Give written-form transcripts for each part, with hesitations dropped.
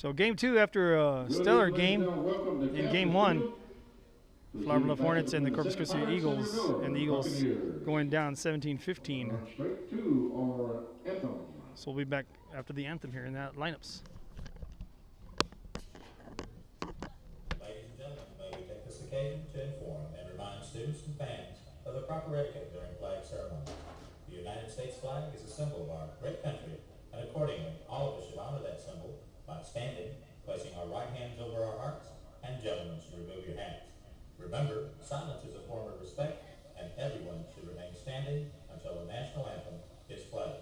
So game two after a stellar game in game one, Flower Bluff Hornets and the Corpus Christi Eagles, and the Eagles going down 17-15. So we'll be back after the anthem here in that lineups. Ladies and gentlemen, may we take this occasion to inform and remind students and fans of the proper etiquette during flag ceremonies. The United States flag is a symbol of our great country, and accordingly, all of us should honor that symbol by standing, placing our right hands over our hearts, and gentlemen should remove your hats. Remember, silence is a form of respect, and everyone should remain standing until the national anthem is played.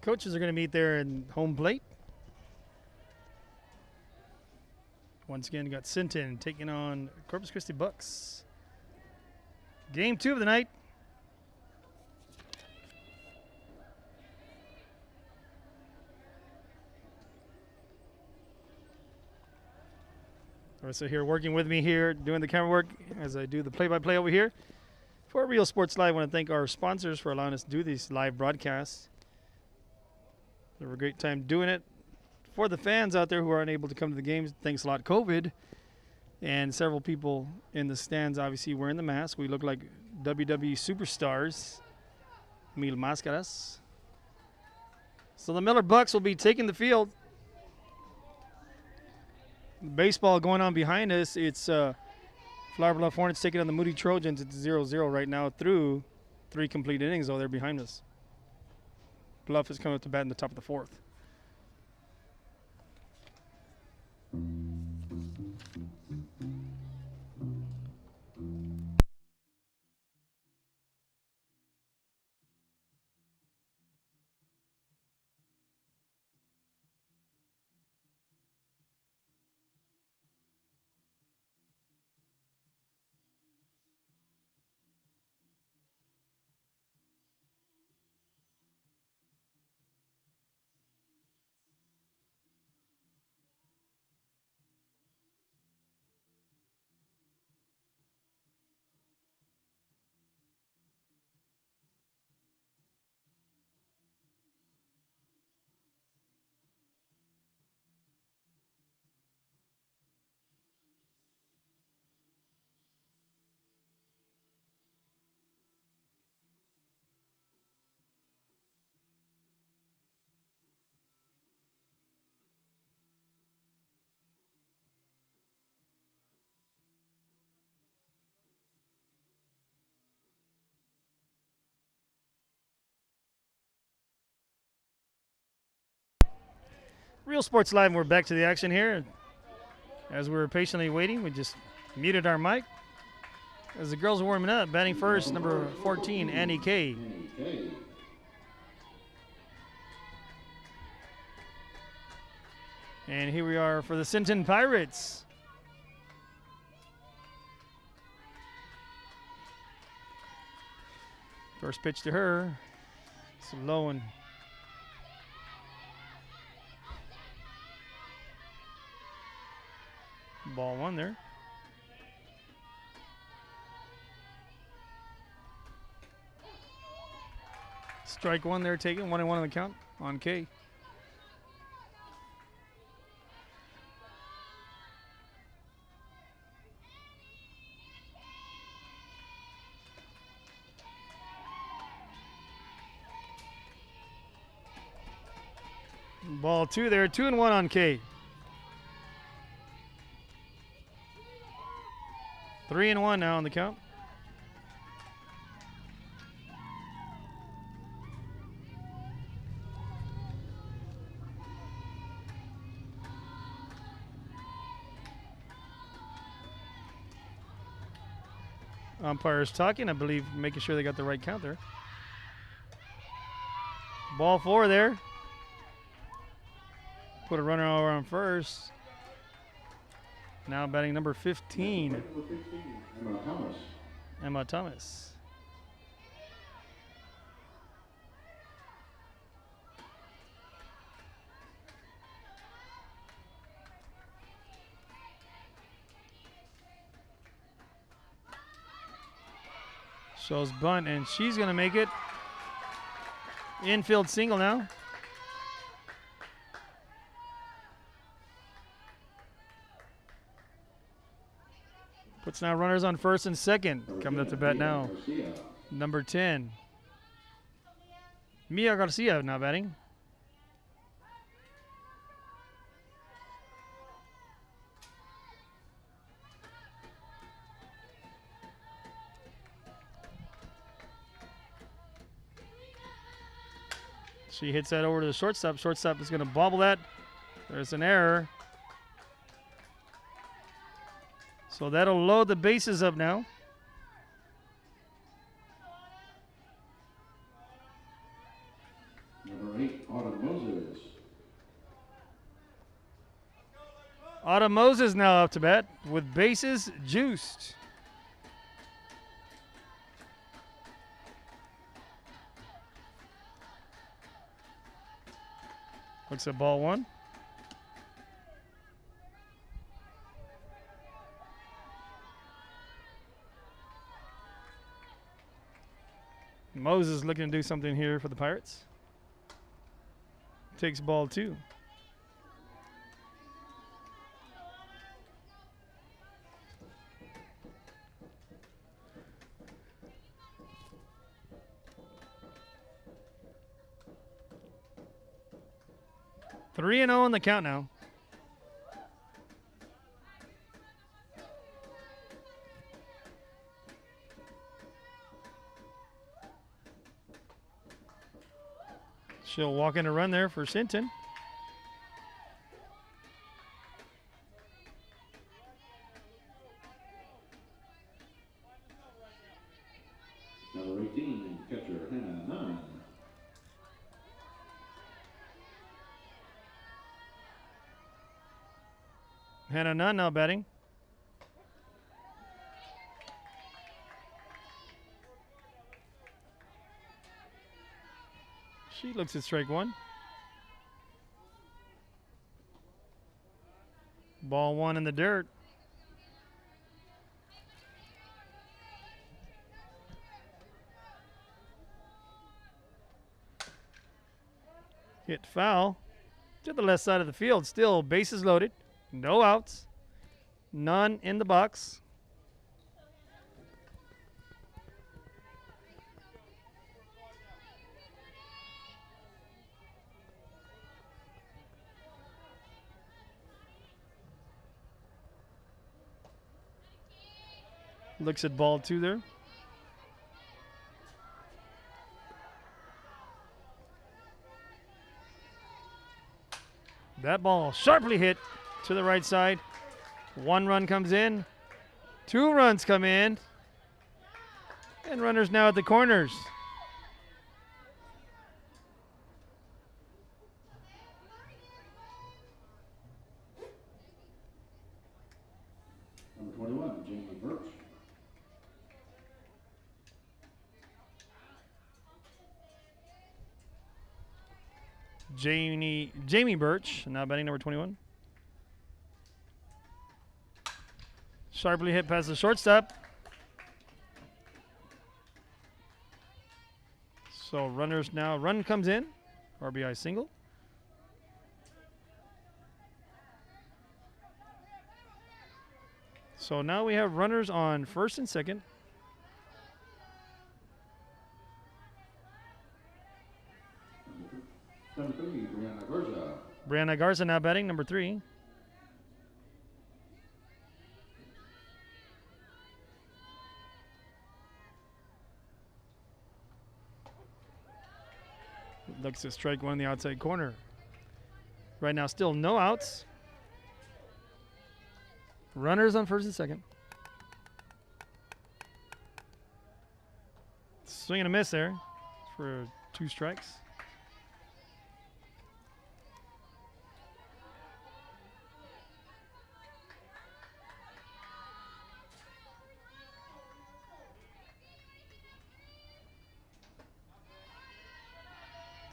Coaches are going to meet there in home plate. Once again, got Sinton taking on Corpus Christi Bucks. Game two of the night. So here working with me here, doing the camera work as I do the play-by-play over here. For Real Sports Live, I want to thank our sponsors for allowing us to do these live broadcasts. We have a great time doing it. For the fans out there who aren't able to come to the games, thanks a lot, COVID. And several people in the stands obviously wearing the mask. We look like WWE superstars. Mil máscaras. So the Miller Bucks will be taking the field. Baseball going on behind us. It's Flower Bluff Hornets taking on the Moody Trojans. It's 0-0 right now through 3 complete innings, though they're behind us. Bluff is coming up to bat in the top of the 4th. Real Sports Live, and we're back to the action here. As we were patiently waiting, we just muted our mic. As the girls are warming up, batting first, number 14, Annie Kay. And here we are for the Sinton Pirates. First pitch to her. It's low and ball 1 there. Strike one there, taken 1-1 on the count on K. Ball 2 there, 2-1 on K. 3-1 now on the count. Umpires talking, I believe, making sure they got the right count there. Ball 4 there. Put a runner over on first. Now batting number 15. Emma Thomas. Shows bunt, and she's going to make it. Infield single now. Puts now runners on first and second. Coming up to bat now. Number 10. Mia Garcia now batting. She hits that over to the shortstop. Shortstop is going to bobble that. There's an error. So that'll load the bases up now. Number 8, Autumn Moses. Autumn Moses now up to bat with bases juiced. Looks at ball 1. Moses looking to do something here for the Pirates. Takes ball 2. Three and 0 on the count now. She'll walk in a run there for Sinton. Number 18, catcher Hannah Nunn. Hannah Nunn now batting. She looks at strike 1. Ball 1 in the dirt. Hit foul to the left side of the field. Still bases loaded. No outs. None in the box. Looks at ball 2 there. That ball sharply hit to the right side. 1 run comes in. 2 runs come in. And runners now at the corners. Number 21, Jamie Birch. Jamie Birch, now batting number 21. Sharply hit past the shortstop. So runners now. Run comes in. RBI single. So now we have runners on first and second. Number 3, Brianna Garza. Brianna Garza now batting, number 3. Looks to strike one in the outside corner. Right now, still no outs. Runners on first and second. Swing and a miss there for 2 strikes.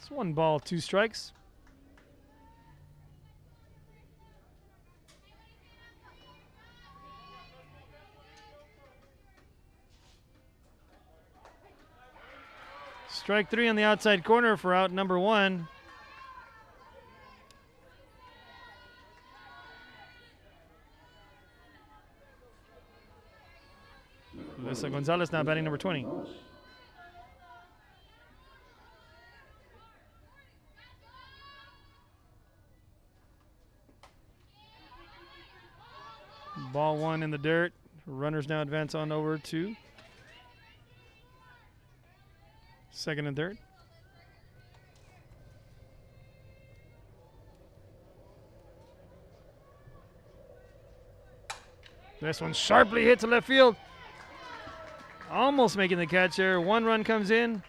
It's 1 ball, 2 strikes. Strike 3 on the outside corner for out number 1. Alyssa Gonzalez now batting, number 20. Ball 1 in the dirt. Runners now advance on over to second and third. This one sharply hit to left field. Almost making the catch there. 1 run comes in.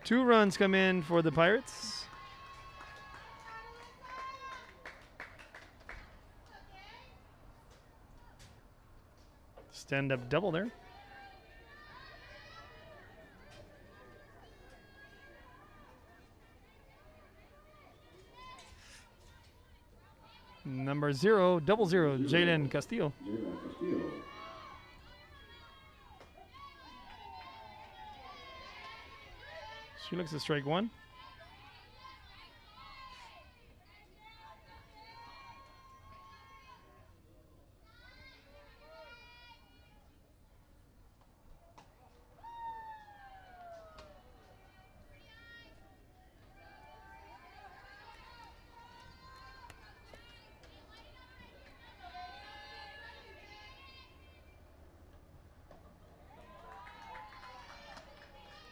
2 runs come in for the Pirates. Stand-up double there. Number 0, 00, Jalen Castillo. Jalen Castillo. She looks at strike 1.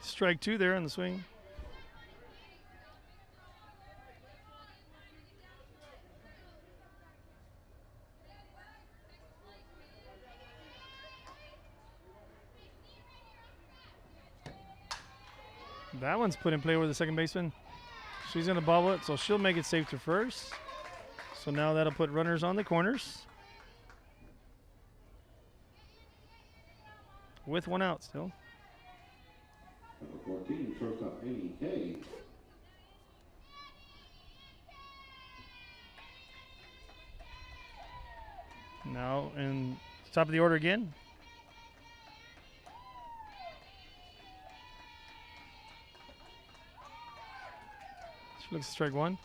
Strike 2 there on the swing. That one's put in play with the second baseman. She's going to bobble it, so she'll make it safe to first. So now that'll put runners on the corners. With 1 out still. Number 14, shortstop Amy Kay. Now in top of the order again. She looks at strike 1.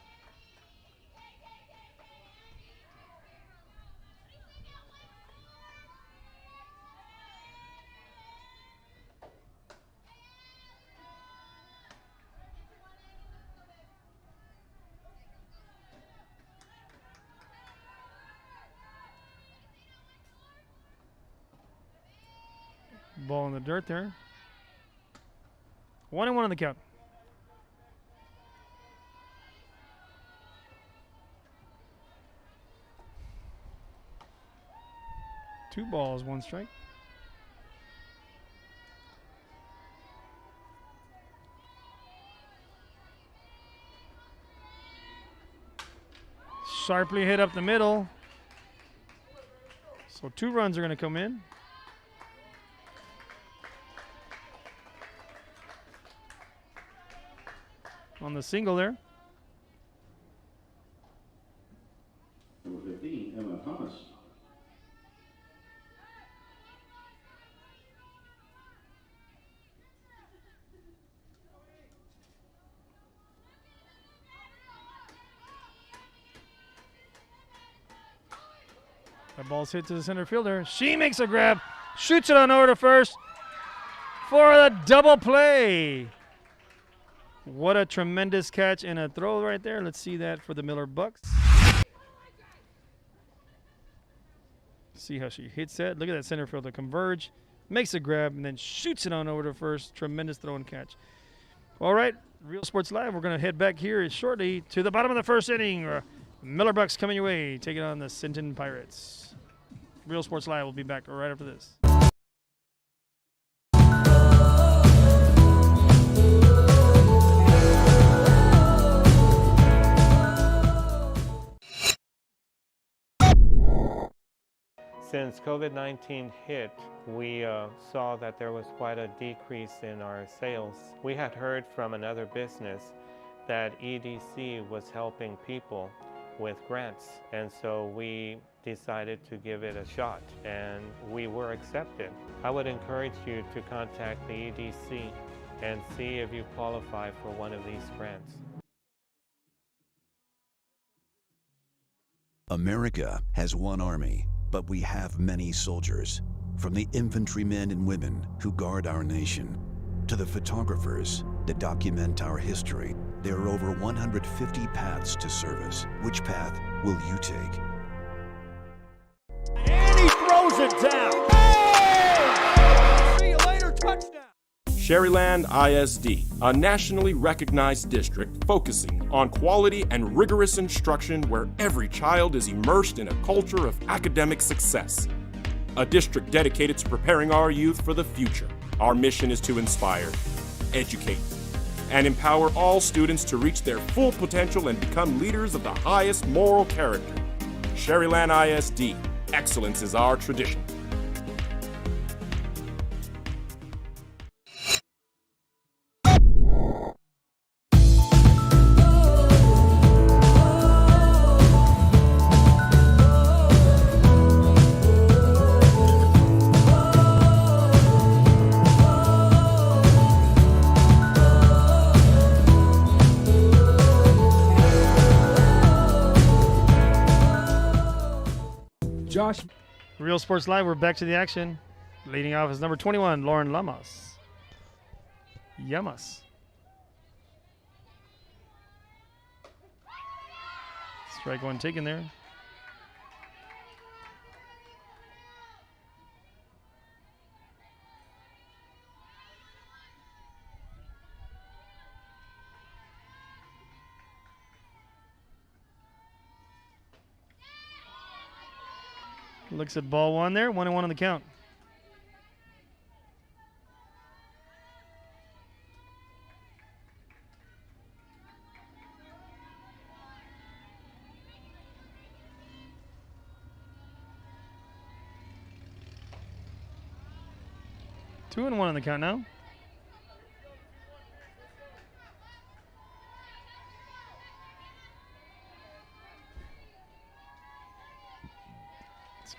Ball in the dirt there. 1-1 on the count. Two balls, 1 strike. Sharply hit up the middle. So 2 runs are going to come in. On the single there. Number 15, Emma Thomas. The ball's hit to the center fielder. She makes a grab, shoots it on over to first for the double play. What a tremendous catch and a throw right there. Let's see that for the Miller Bucks. See how she hits that. Look at that center fielder converge, makes a grab, and then shoots it on over to first. Tremendous throw and catch. All right, Real Sports Live. We're going to head back here shortly to the bottom of the first inning. Miller Bucks coming your way, taking on the Sinton Pirates. Real Sports Live will be back right after this. Since COVID-19 hit, we saw that there was quite a decrease in our sales. We had heard from another business that EDC was helping people with grants, and so we decided to give it a shot, and we were accepted. I would encourage you to contact the EDC and see if you qualify for one of these grants. America has one army, but we have many soldiers. From the infantrymen and women who guard our nation, to the photographers that document our history, there are over 150 paths to service. Which path will you take? And he throws it down. Hey! See you later, touchdown. Sherryland ISD, a nationally recognized district focusing on quality and rigorous instruction where every child is immersed in a culture of academic success. A district dedicated to preparing our youth for the future. Our mission is to inspire, educate, and empower all students to reach their full potential and become leaders of the highest moral character. Sherryland ISD, excellence is our tradition. Josh. Real Sports Live, we're back to the action. Leading off is number 21, Lauren Lamas. Yamas. Strike one taken there. Looks at ball one there, 1-1 on the count. Two and 1 on the count now.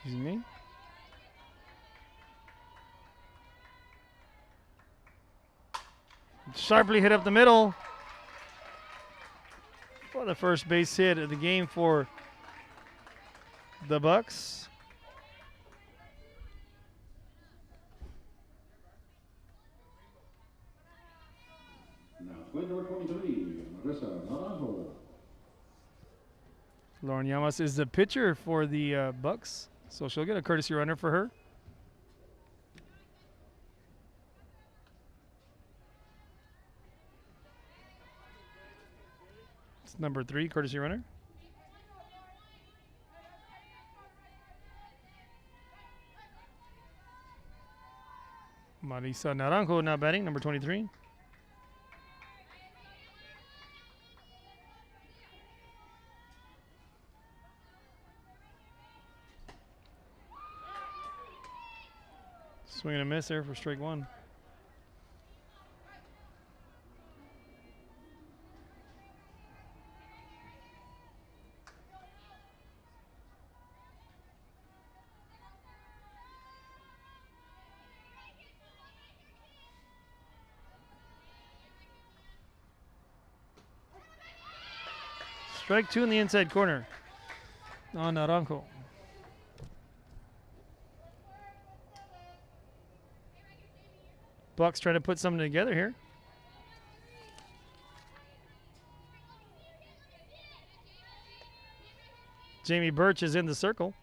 Excuse me. Sharply hit up the middle for the first base hit of the game for the Bucks. Now play number 23, Marissa Naranjo. Lauren Llamas is the pitcher for the Bucks, so she'll get a courtesy runner for her. It's number 3, courtesy runner. Marisa Naranjo now batting, number 23. Swing and a miss there for strike one. Strike two in the inside corner on Naranjo. Bucks trying to put something together here. Jamie Birch is in the circle.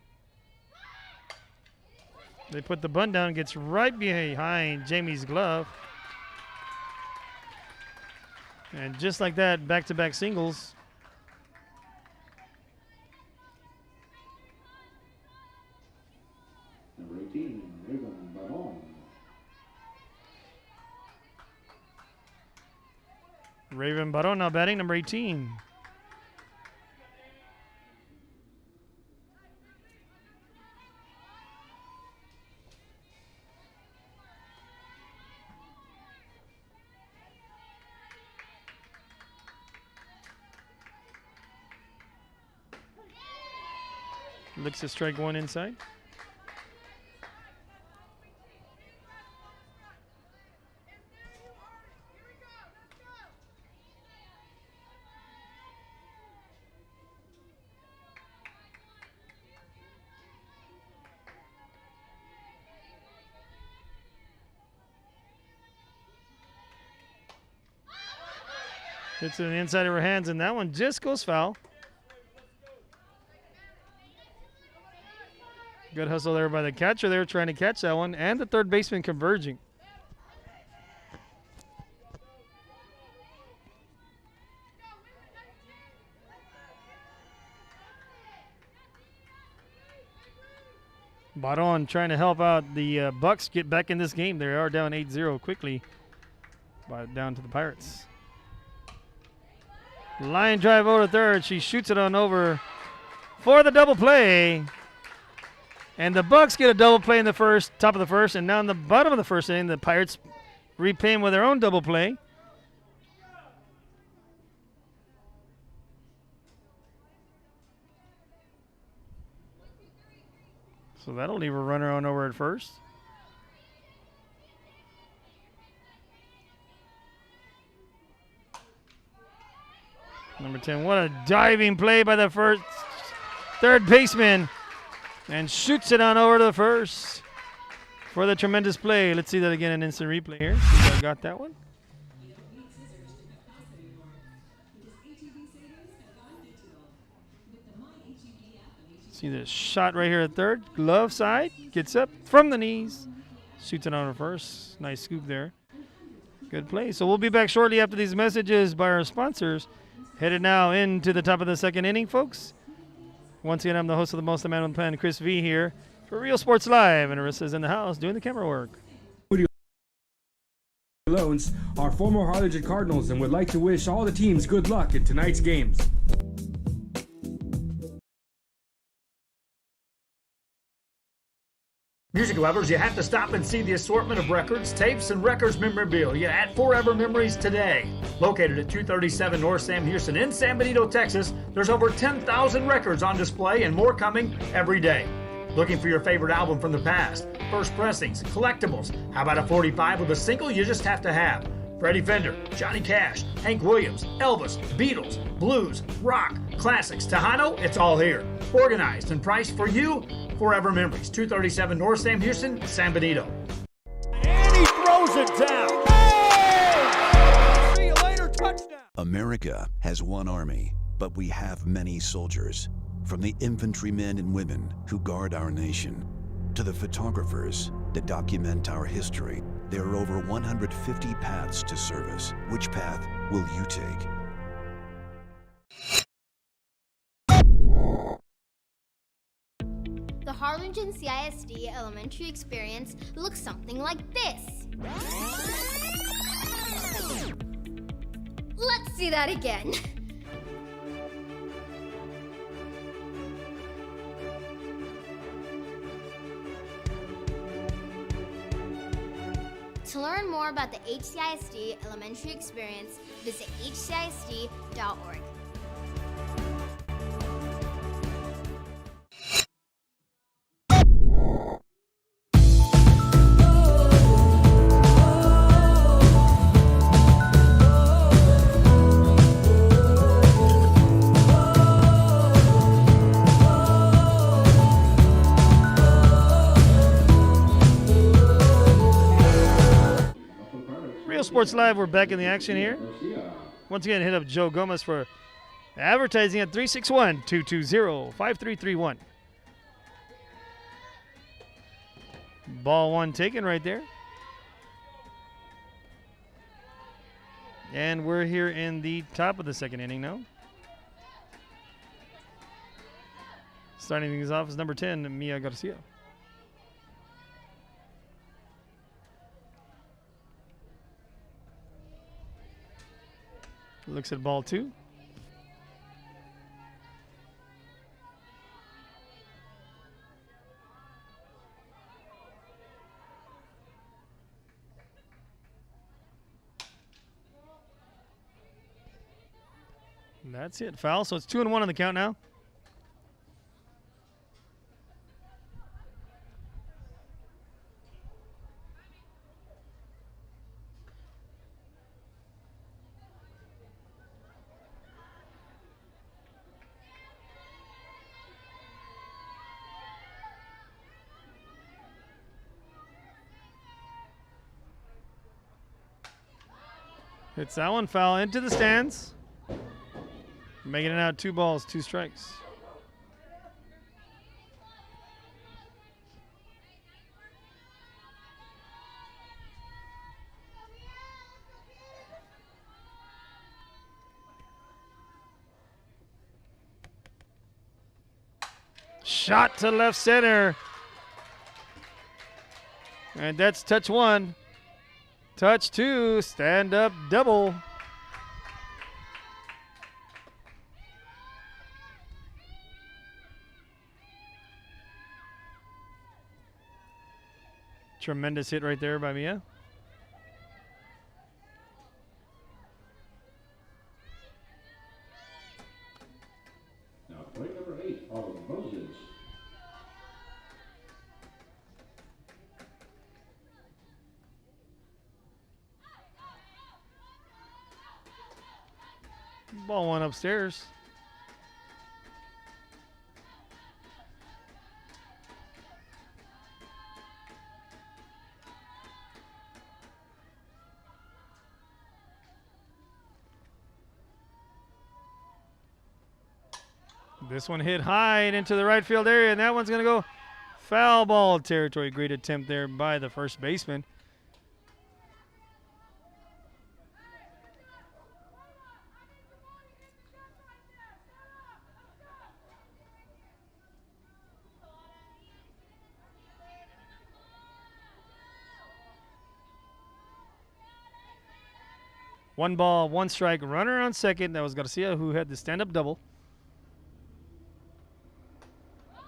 They put the bunt down, gets right behind Jamie's glove. And just like that, back-to-back singles. Number 18, Raven Baron. Raven Baron now batting, number 18. Looks to strike one inside. Hits it on the inside of her hands, and that one just goes foul. Good hustle there by the catcher there, trying to catch that one, and the third baseman converging. Baron trying to help out the Bucks get back in this game. They are down 8-0 quickly, down to the Pirates. Line drive over to third. She shoots it on over for the double play. And the Bucks get a double play in the first, top of the first, and now in the bottom of the first inning, the Pirates repay them with their own double play. So that'll leave a runner on over at first. Number 10, what a diving play by the third baseman. And shoots it on over to the first for the tremendous play. Let's see that again in instant replay here. See if I got that one. See the shot right here at third. Glove side. Gets up from the knees. Shoots it on to first. Nice scoop there. Good play. So we'll be back shortly after these messages by our sponsors. Headed now into the top of the second inning, folks. Once again, I'm the host of the Most the Man on the Plan, Chris V here for Real Sports Live, and Arissa's in the house doing the camera work. Loans are former Harlingen Cardinals and would like to wish all the teams good luck in tonight's games. Music lovers, you have to stop and see the assortment of records, tapes, and records memorabilia at Forever Memories today. Located at 237 North Sam Houston in San Benito, Texas, there's over 10,000 records on display and more coming every day. Looking for your favorite album from the past, first pressings, collectibles? How about a 45 with a single you just have to have? Freddie Fender, Johnny Cash, Hank Williams, Elvis, Beatles, blues, rock, classics, Tejano, it's all here. Organized and priced for you. Forever Memories, 237 North Sam Houston, San Benito. And he throws it down. Hey! See you later, touchdown. America has one army, but we have many soldiers. From the infantrymen and women who guard our nation, to the photographers that document our history, there are over 150 paths to service. Which path will you take? The Harlingen CISD elementary experience looks something like this. Let's see that again. To learn more about the HCISD elementary experience, visit hcisd.org. Real Sports Live, we're back in the action here. Garcia. Once again, hit up Joe Gomez for advertising at 361-220-5331. Ball one taken right there. And we're here in the top of the second inning now. Starting things off is number 10, Mia Garcia. Looks at ball two. And that's it. Foul. So it's 2-1 on the count now. Hits that one, foul into the stands. Making it out 2 balls, 2 strikes. Shot to left center. And that's touch 1. Touch 2, stand up double. Tremendous hit right there by Mia. Now point number 8 of Moses. Ball one upstairs. This one hit high and into the right field area, and that one's going to go foul ball territory. Great attempt there by the first baseman. One ball, 1 strike, runner on second. That was Garcia, who had the stand-up double.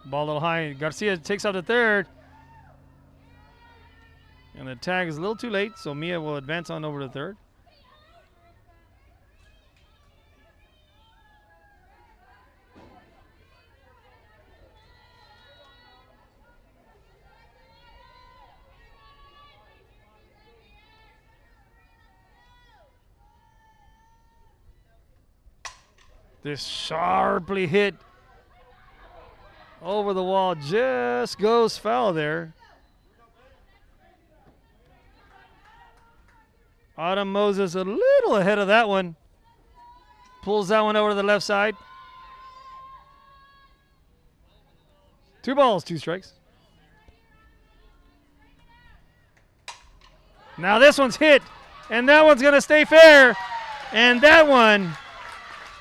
Ball a little high. Garcia takes out the third. And the tag is a little too late, so Mia will advance on over to third. This sharply hit over the wall, just goes foul there. Autumn Moses a little ahead of that one. Pulls that one over to the left side. 2 balls, 2 strikes. Now this one's hit, and that one's going to stay fair. And that one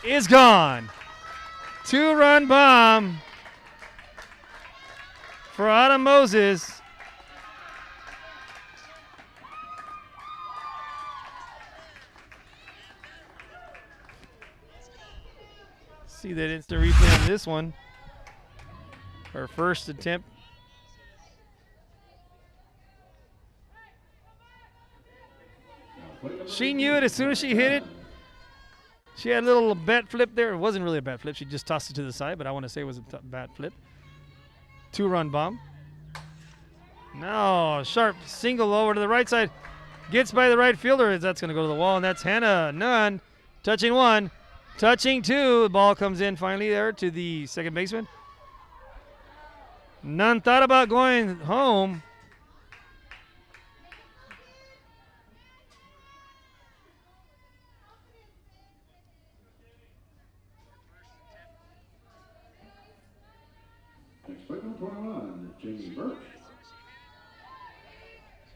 is gone. 2-run bomb for Autumn Moses. See that instant replay on this one. Her first attempt. She knew it as soon as she hit it. She had a little bat flip there. It wasn't really a bat flip. She just tossed it to the side, but I want to say it was a bat flip. 2-run bomb. No, sharp single over to the right side. Gets by the right fielder. That's going to go to the wall, and that's Hannah Nunn. Touching 1, touching 2. The ball comes in finally there to the second baseman. Nunn thought about going home. Plate number 21, Jamie Birch.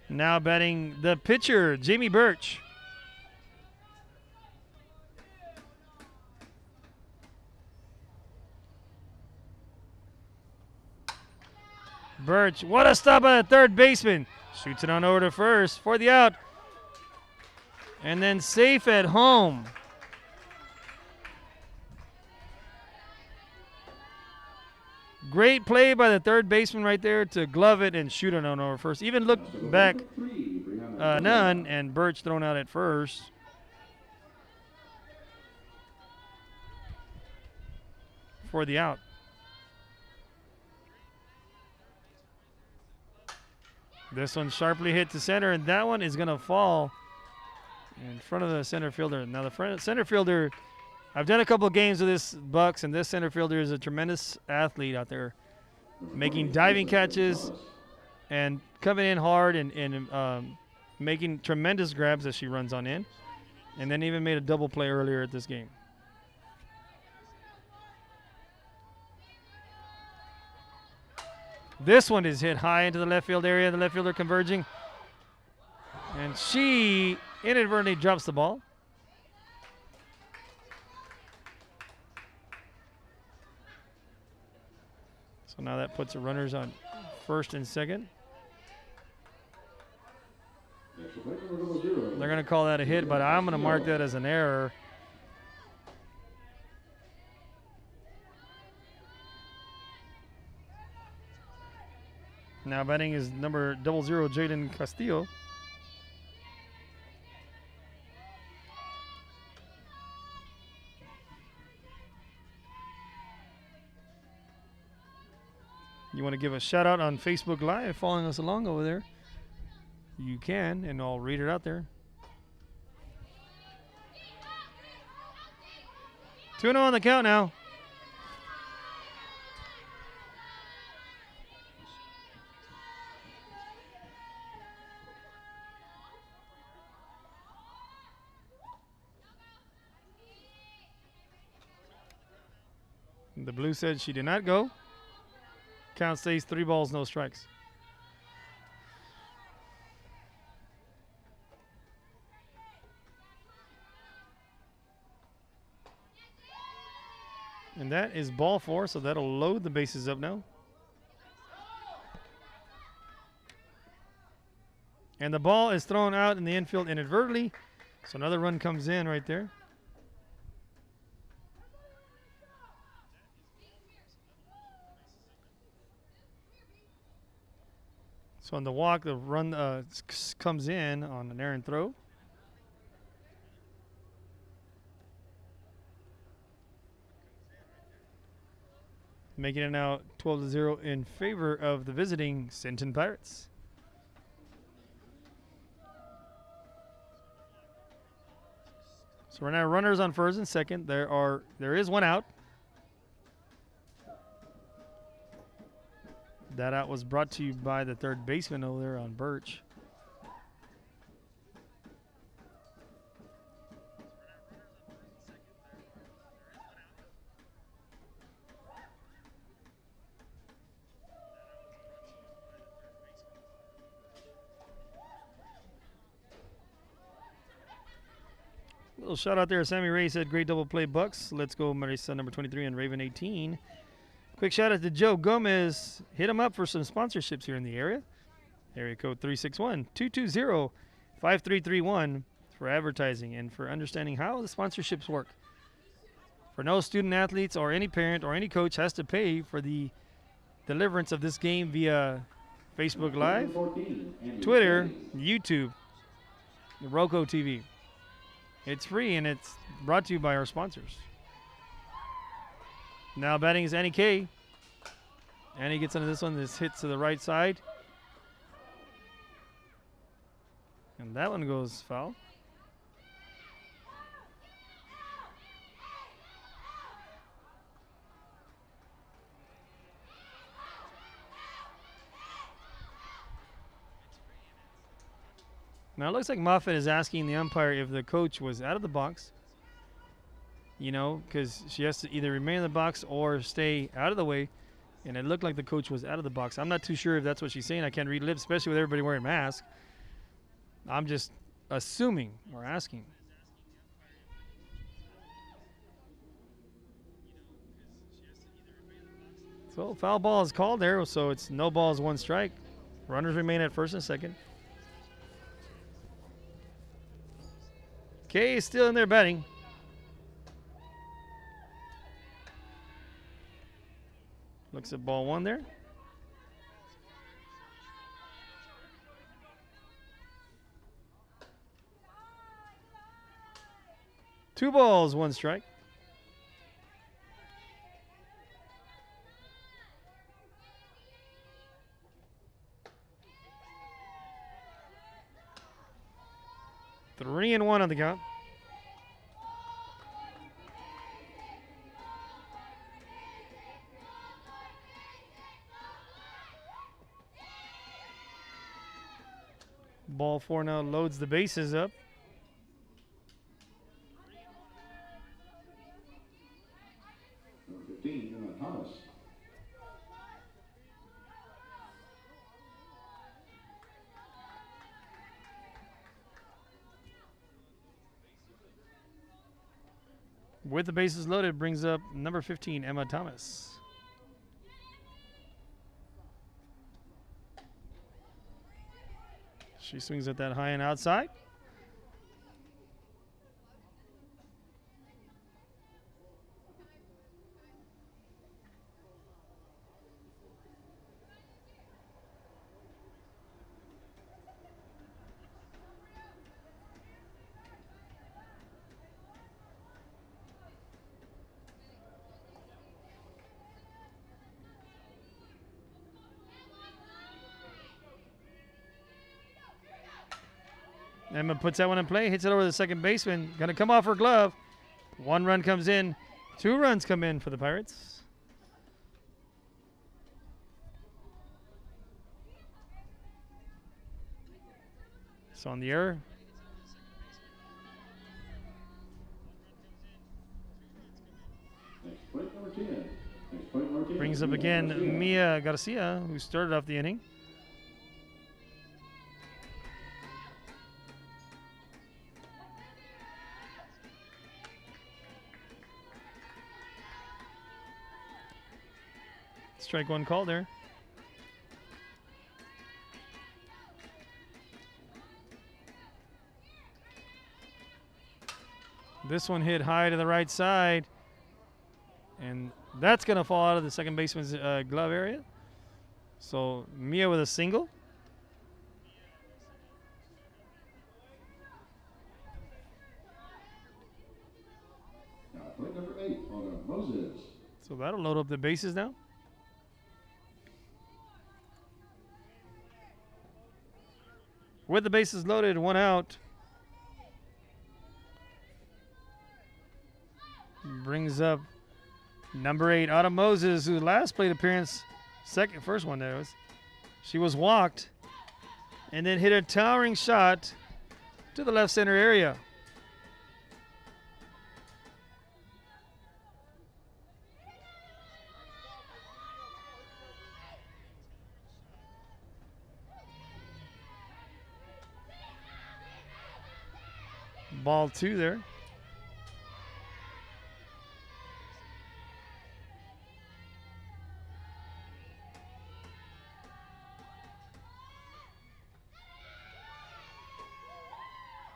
Now batting the pitcher, Jamie Birch. Birch, what a stop by the third baseman. Shoots it on over to first for the out. And then safe at home. Great play by the third baseman right there to glove it and shoot it on over first. Even looked back, none, and Birch thrown out at first. For the out. This one sharply hit to center, and that one is going to fall in front of the center fielder. Now, the center fielder, I've done a couple of games with this Bucks, and this center fielder is a tremendous athlete out there, making diving catches and coming in hard and making tremendous grabs as she runs on in, and then even made a double play earlier at this game. This one is hit high into the left field area, the left fielder converging. And she inadvertently drops the ball. So now that puts the runners on first and second. They're going to call that a hit, but I'm going to mark that as an error. Now batting is number 00, Jaden Castillo. You want to give a shout out on Facebook Live, following us along over there? You can, and I'll read it out there. 2-0 on the count now. The blue said she did not go. Count stays 3 balls, no strikes. And that is ball 4, so that'll load the bases up now. And the ball is thrown out in the infield inadvertently, so another run comes in right there. So on the walk, the run comes in on an errant throw. Making it now 12-0 in favor of the visiting Sinton Pirates. So we're now runners on first and second. There is one out. That out was brought to you by the third baseman over there on Birch. Little shout out there. Sammy Ray said, great double play, Bucks. Let's go, Marisa, number 23, and Raven 18. Quick shout out to Joe Gomez. Hit him up for some sponsorships here in the area. Area code 361-220-5331 for advertising and for understanding how the sponsorships work. For no student athletes or any parent or any coach has to pay for the deliverance of this game via Facebook Live, Twitter, YouTube, the Roku TV. It's free and it's brought to you by our sponsors. Now batting is Annie K. Annie gets into this one. This hits to the right side. And that one goes foul. Now it looks like Moffitt is asking the umpire if the coach was out of the box. You know, because she has to either remain in the box or stay out of the way. And it looked like the coach was out of the box. I'm not too sure if that's what she's saying. I can't read lips, especially with everybody wearing masks. I'm just assuming or asking. So foul ball is called there, so it's no balls, 1 strike. Runners remain at first and second. Kay is still in there batting. Looks at ball 1 there. Two balls, 1 strike. Three and 1 on the count. Ball 4 now loads the bases up. Number 15, Thomas. With the bases loaded, brings up number 15, Emma Thomas. She swings at that high and outside. Emma puts that one in play, hits it over to the second baseman. Going to come off her glove. 1 run comes in. 2 runs come in for the Pirates. So on the error. Next plate, number 10. Next plate, number 10. Brings up again Mia Garcia, who started off the inning. Strike 1 call there. This one hit high to the right side. And that's going to fall out of the second baseman's glove area. So Mia with a single. Now plate number 8, Moses. So that'll load up the bases now. With the bases loaded, 1 out. Brings up number 8, Autumn Moses, who last plate appearance, first one there was. She was walked and then hit a towering shot to the left center area. Ball 2 there.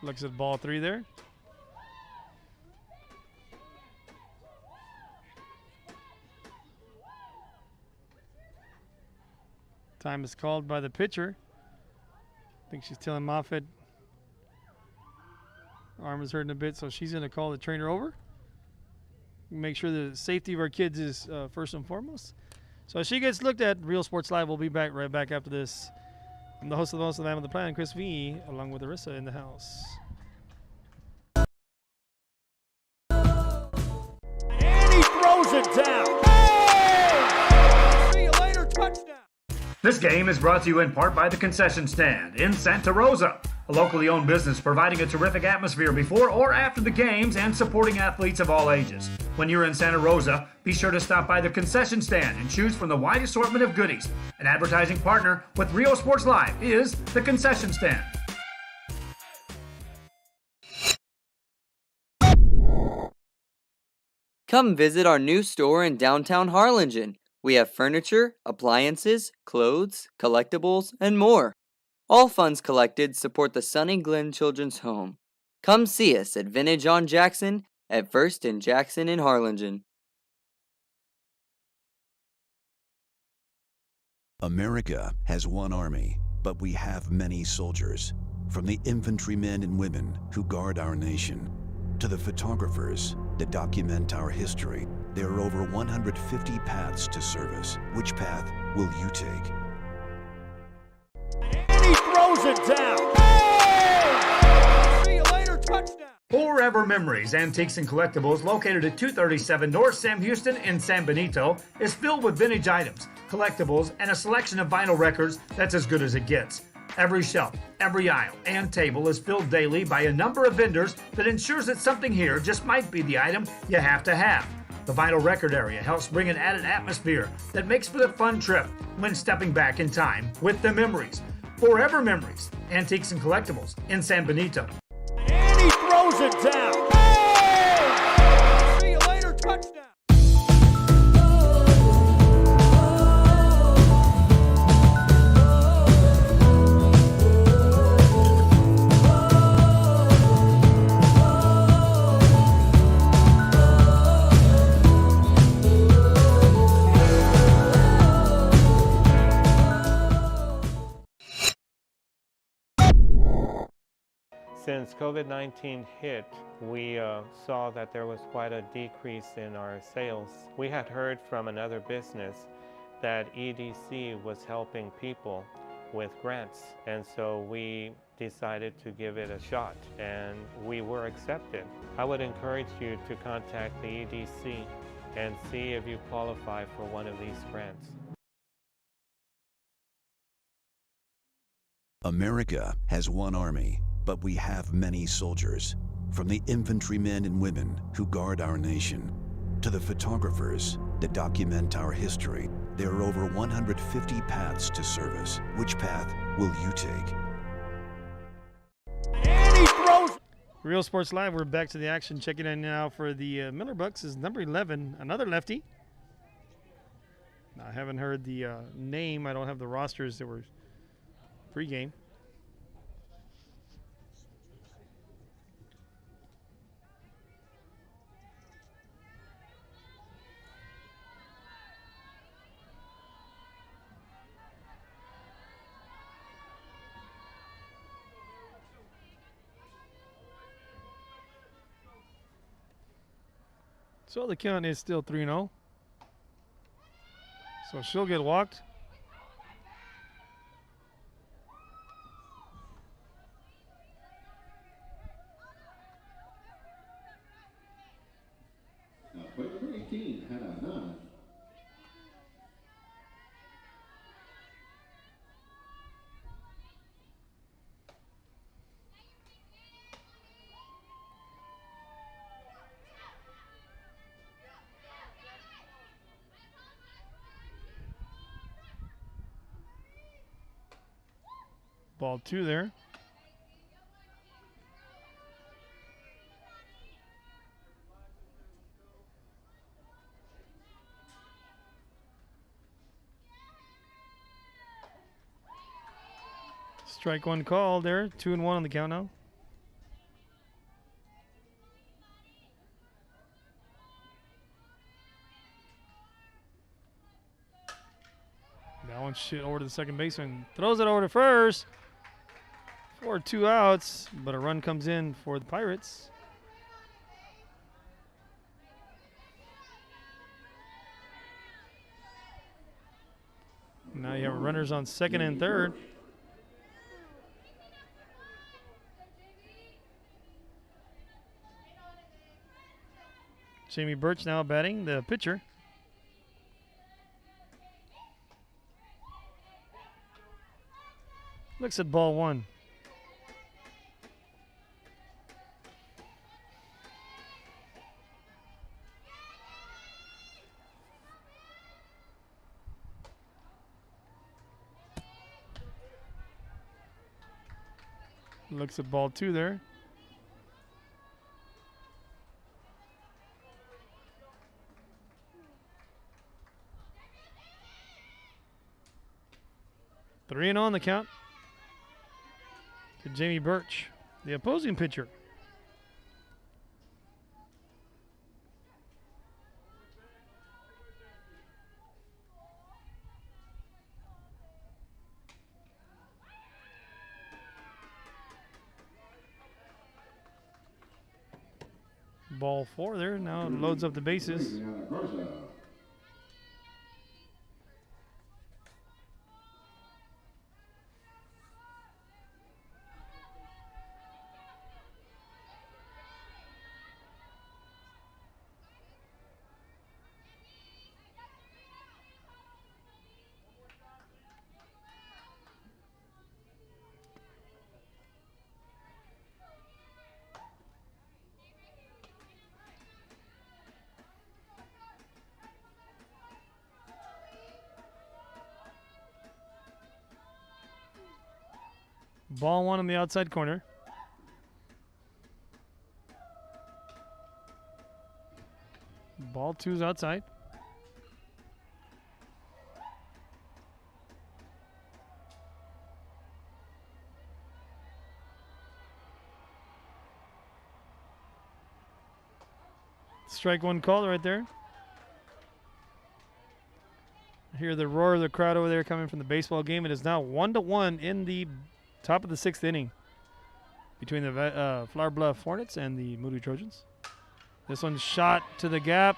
Looks at ball 3 there. Time is called by the pitcher. I think she's telling Moffitt arm is hurting a bit, so she's going to call the trainer over. Make sure the safety of our kids is first and foremost. So as she gets looked at, Real Sports Live will be right back after this. I'm the host of the Most of the Man on the Plan, Chris V, along with Arissa in the house. And he throws it down. Hey! See you later, touchdown. This game is brought to you in part by the concession stand in Santa Rosa. a locally owned business providing a terrific atmosphere before or after the games and supporting athletes of all ages. When you're in Santa Rosa, be sure to stop by the concession stand and choose from the wide assortment of goodies. An advertising partner with Rio Sports Live is the concession stand. Come visit our new store in downtown Harlingen. We have furniture, appliances, clothes, collectibles, and more. All funds collected support the Sunny Glen Children's Home. Come see us at Vintage on Jackson at First and Jackson in Harlingen. America has one army, but we have many soldiers. From the infantrymen and women who guard our nation, to the photographers that document our history, there are over 150 paths to service. Which path will you take? And he throws it down. Hey! See you later, touchdown. Forever Memories, Antiques and Collectibles, located at 237 North Sam Houston in San Benito, is filled with vintage items, collectibles, and a selection of vinyl records that's as good as it gets. Every shelf, every aisle, and table is filled daily by a number of vendors that ensures that something here just might be the item you have to have. The vinyl record area helps bring an added atmosphere that makes for a fun trip when stepping back in time with the memories. Forever Memories, Antiques and Collectibles in San Benito. And he throws it down. Hey! See you later, touchdown. Since COVID-19 hit, we saw that there was quite a decrease in our sales. We had heard from another business that EDC was helping people with grants, and so we decided to give it a shot, and we were accepted. I would encourage you to contact the EDC and see if you qualify for one of these grants. America has one army, but we have many soldiers. From the infantrymen and women who guard our nation, to the photographers that document our history, there are over 150 paths to service. Which path will you take? And he throws. Real Sports Live, we're back to the action. Checking in now for the Miller Bucks is number 11, another lefty. I haven't heard the name. I don't have the rosters that were pregame. So the count is still 3-0. So she'll get walked. Now, play number 18 had a 9. Ball 2 there. Strike one call there. 2-1 on the count now. That one shit over to the second baseman. Throws it over to first. For 2 outs, but a run comes in for the Pirates. Now you have runners on second and third. Jamie Birch now batting, the pitcher. Looks at ball 1. Looks at ball 2 there. Three and on the count to Jamie Birch, the opposing pitcher. Ball 4 there, now loads up the bases. Ball 1 on the outside corner. Ball 2's outside. Strike 1 call right there. I hear the roar of the crowd over there coming from the baseball game. It is now 1-1 in the top of the 6th inning between the Flower Bluff Hornets and the Moody Trojans. This one's shot to the gap.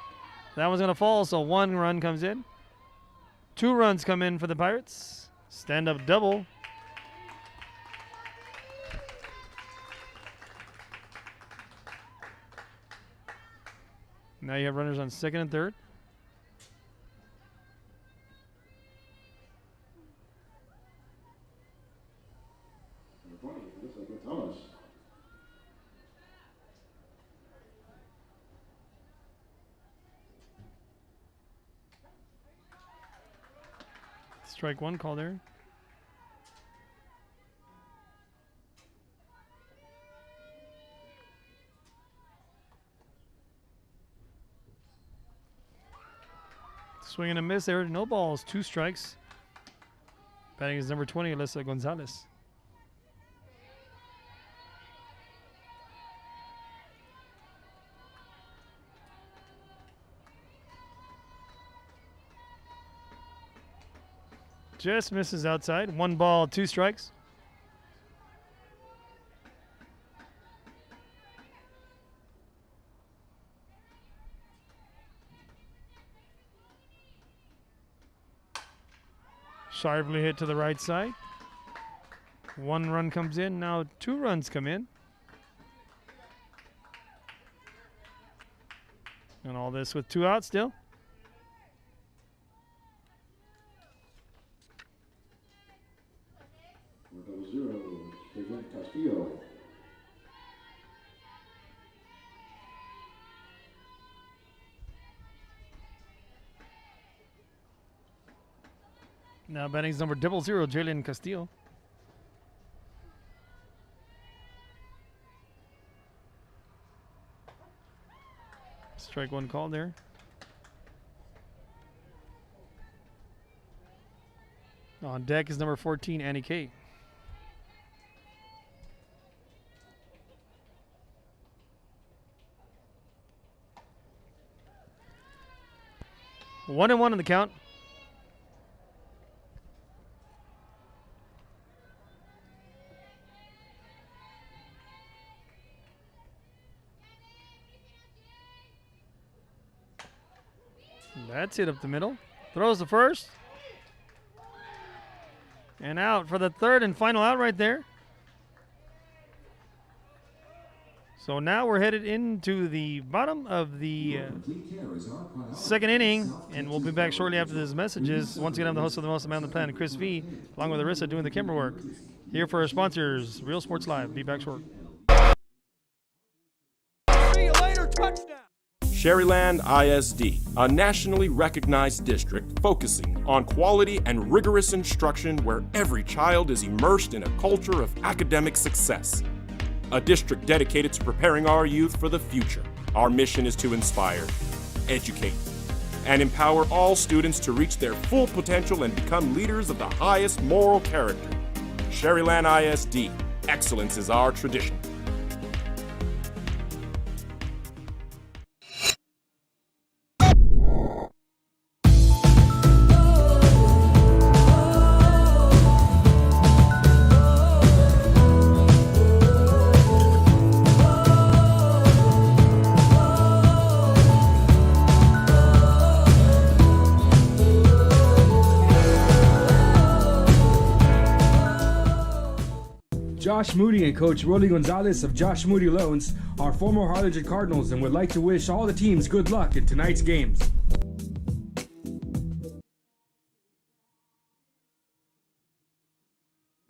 That one's going to fall, so 1 run comes in. 2 runs come in for the Pirates. Stand-up double. Now you have runners on 2nd and 3rd. Strike 1 call there. Swing and a miss there. No balls, 2 strikes. Batting is number 20, Alyssa Gonzalez. Just misses outside. 1 ball, 2 strikes. Sharply hit to the right side. 1 run comes in. Now 2 runs come in. And all this with 2 outs still. Now batting's number 00, Jalen Castillo. Strike 1 call there. On deck is number 14, Annie Kate. One and one on the count. That's it up the middle. Throws the first. And out for the 3rd and final out right there. So now we're headed into the bottom of the 2nd inning, and we'll be back shortly after these messages. Once again, I'm the host of the Most Man on the Planet, Chris V, along with Arissa doing the camera work. Here for our sponsors, Real Sports Live. Be back shortly. See you later, touchdown. Sherryland ISD, a nationally recognized district focusing on quality and rigorous instruction where every child is immersed in a culture of academic success. A district dedicated to preparing our youth for the future. Our mission is to inspire, educate, and empower all students to reach their full potential and become leaders of the highest moral character. Sherryland ISD, excellence is our tradition. Josh Moody and Coach Rolly Gonzalez of Josh Moody Loans are former Harlingen Cardinals and would like to wish all the teams good luck in tonight's games.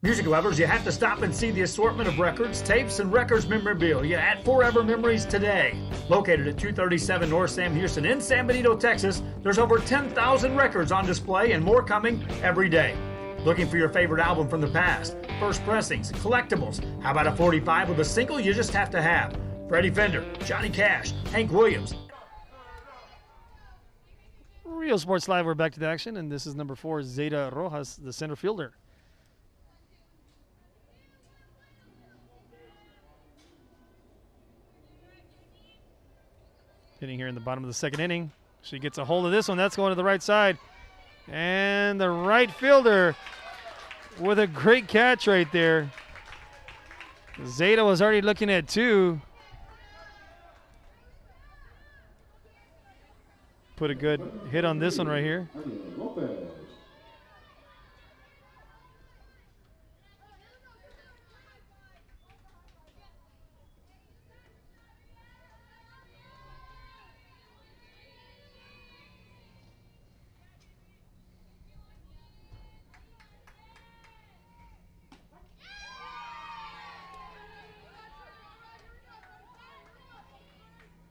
Music lovers, you have to stop and see the assortment of records, tapes, and records memorabilia at Forever Memories today. Located at 237 North Sam Houston in San Benito, Texas, there's over 10,000 records on display and more coming every day. Looking for your favorite album from the past, first pressings, collectibles? How about a 45 with a single you just have to have? Freddie Fender, Johnny Cash, Hank Williams. Real Sports Live, we're back to the action, and this is number 4, Zeta Rojas, the center fielder. Hitting here in the bottom of the second inning. She gets a hold of this one. That's going to the right side. And the right fielder with a great catch right there. Zeta was already looking at 2. Put a good hit on this one right here.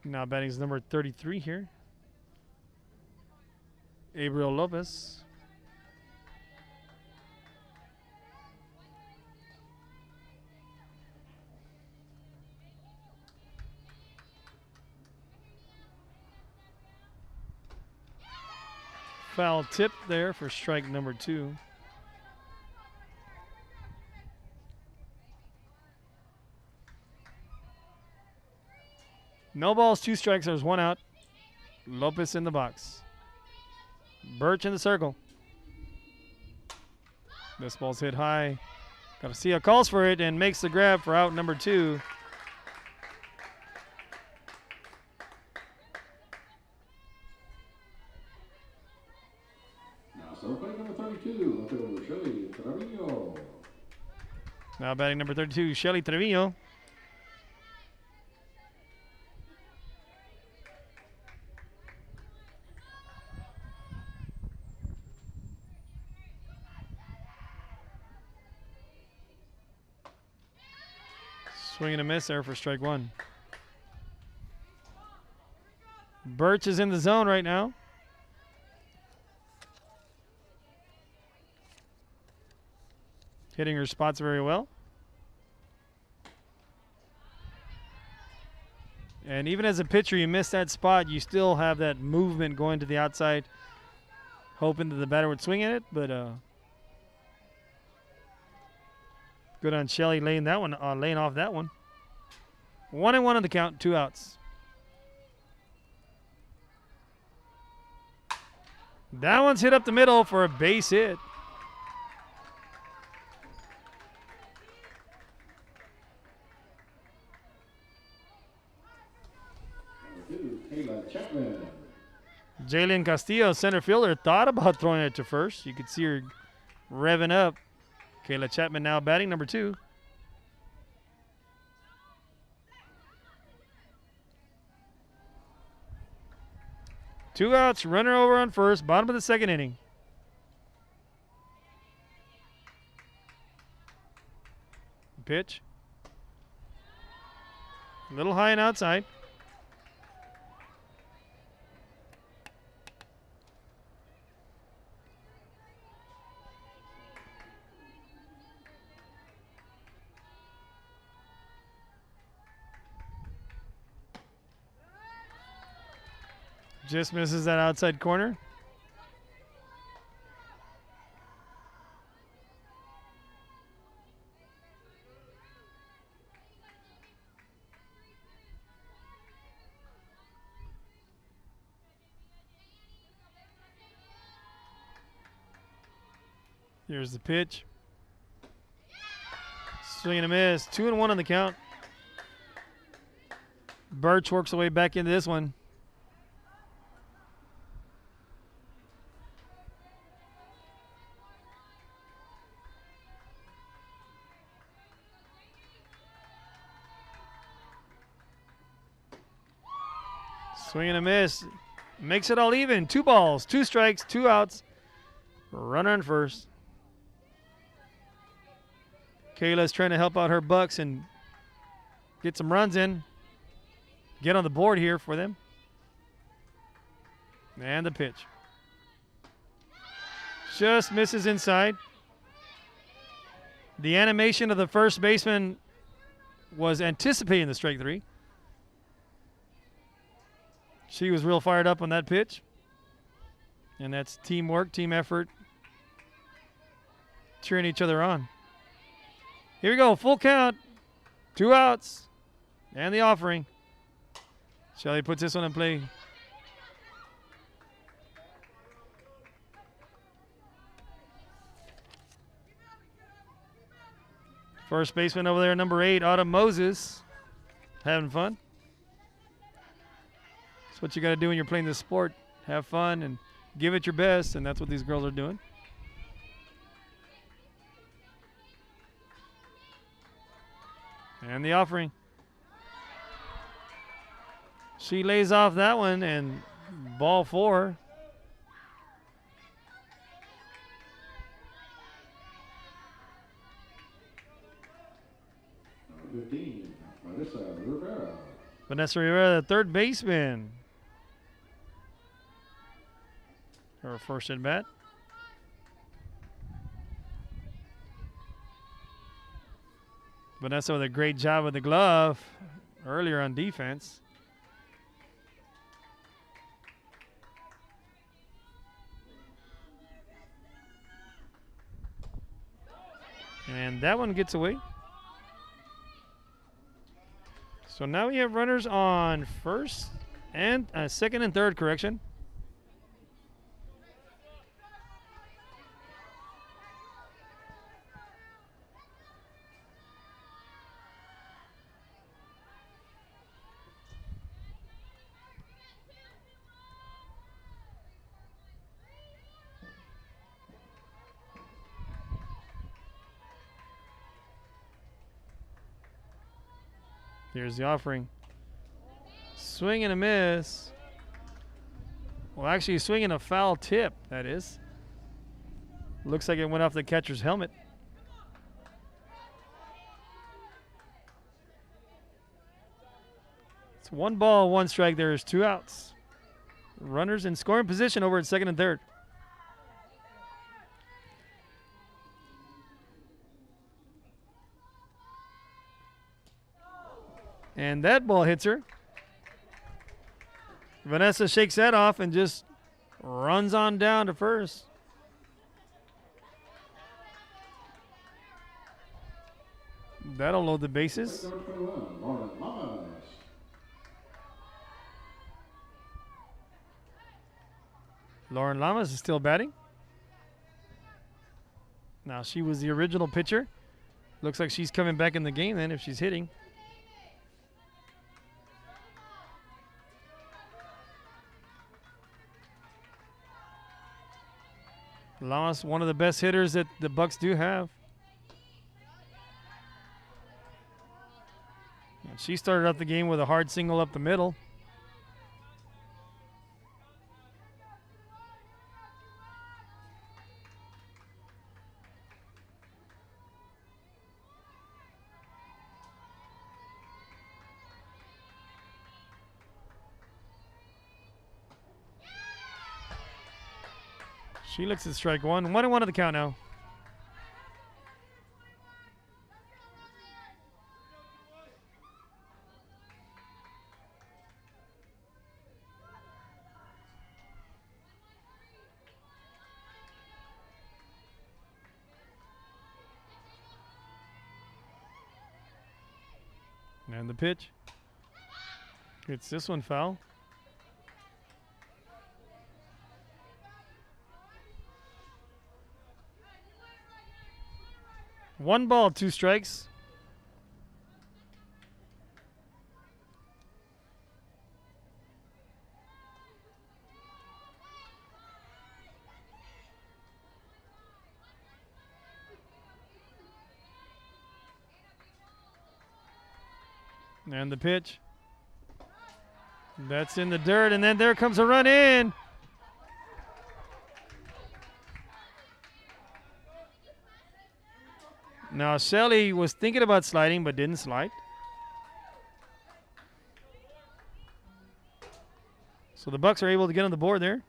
Now batting is number 33 here. Abriel Lopez. Foul tip there for strike number 2. No balls, 2 strikes. There's 1 out. Lopez in the box. Birch in the circle. This ball's hit high. Garcia calls for it and makes the grab for out number 2. Now batting number 32, Shelly Trevino. Swing and a miss there for strike 1. Birch is in the zone right now. Hitting her spots very well. And even as a pitcher, you miss that spot, you still have that movement going to the outside, hoping that the batter would swing at it, but good on Shelly laying that one, laying off that one. 1-1 on the count, 2 outs. That one's hit up the middle for a base hit. Jalen Castillo, center fielder, thought about throwing it to first. You could see her revving up. Kayla Chapman now batting number 2. Two outs, runner over on first, bottom of the second inning. Pitch. A little high and outside. Just misses that outside corner. Here's the pitch. Swing and a miss. 2-1 on the count. Birch works away back into this one. Swing and a miss. Makes it all even. 2 balls, 2 strikes, 2 outs. Runner on first. Kayla's trying to help out her Bucks and get some runs in. Get on the board here for them. And the pitch. Just misses inside. The animation of the first baseman was anticipating the strike 3. She was real fired up on that pitch. And that's teamwork, team effort. Cheering each other on. Here we go, full count. 2 outs. And the offering. Shelly puts this one in play. First baseman over there, number 8, Autumn Moses. Having fun. That's what you got to do when you're playing this sport. Have fun and give it your best, and that's what these girls are doing. And the offering. She lays off that one, and ball 4. Vanessa Rivera, the third baseman. Her first at bat. Vanessa with a great job with the glove earlier on defense. And that one gets away. So now we have runners on first and second and third, correction. Here's the offering. Swing and a miss. Well, actually, swinging a foul tip, that is. Looks like it went off the catcher's helmet. It's 1 ball, 1 strike. There's 2 outs. Runners in scoring position over at second and third. And that ball hits her. Vanessa shakes that off and just runs on down to first. That'll load the bases. Lauren Lamas is still batting. Now, she was the original pitcher. Looks like she's coming back in the game then if she's hitting. Lamas, one of the best hitters that the Bucks do have. And she started out the game with a hard single up the middle. She looks at strike 1. 1-1 on the count now. And the pitch. It's this one foul. One ball, two strikes. And the pitch. That's in the dirt, and then there comes a run in. Now, Shelley was thinking about sliding, but didn't slide. So the Bucks are able to get on the board there.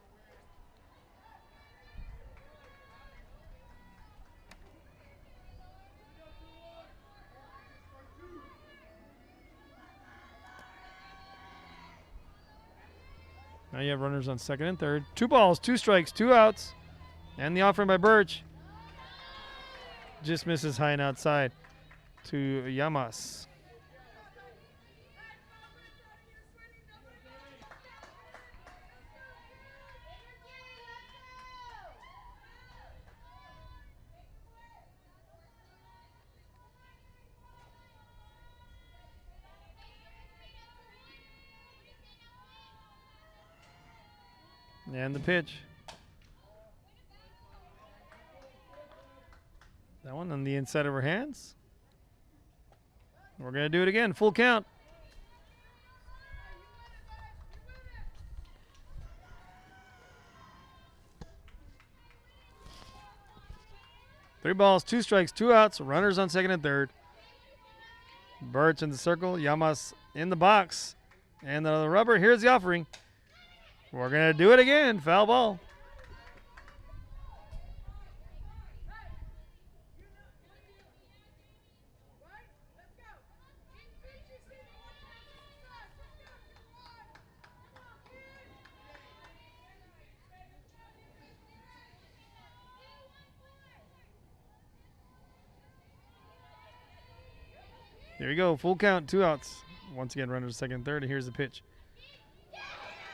Now you have runners on second and third. 2 balls, 2 strikes, 2 outs. And the offering by Birch. Just misses high and outside to Yamas. And the pitch. That one on the inside of her hands. We're going to do it again. Full count. Three balls, 2 strikes, 2 outs. Runners on second and third. Birch in the circle. Yamas in the box. And the rubber. Here's the offering. We're going to do it again. Foul ball. There you go. Full count, 2 outs. Once again, runners second and third. And here's the pitch.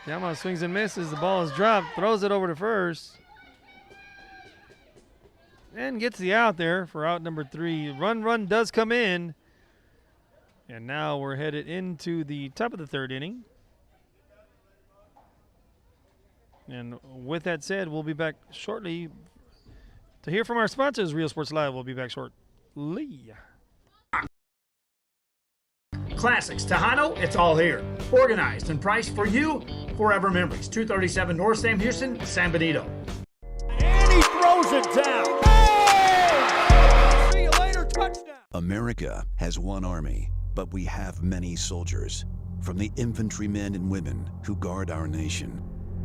Yama swings and misses. The ball is dropped. Throws it over to first. And gets the out there for out number 3. Run does come in. And now we're headed into the top of the third inning. And with that said, we'll be back shortly to hear from our sponsors. Real Sports Live will be back shortly. Classics Tejano, it's all here. Organized and priced for you. Forever Memories, 237 North Sam Houston, San Benito. And he throws it down. Hey! See you later, touchdown. America has one army, but we have many soldiers. From the infantrymen and women who guard our nation,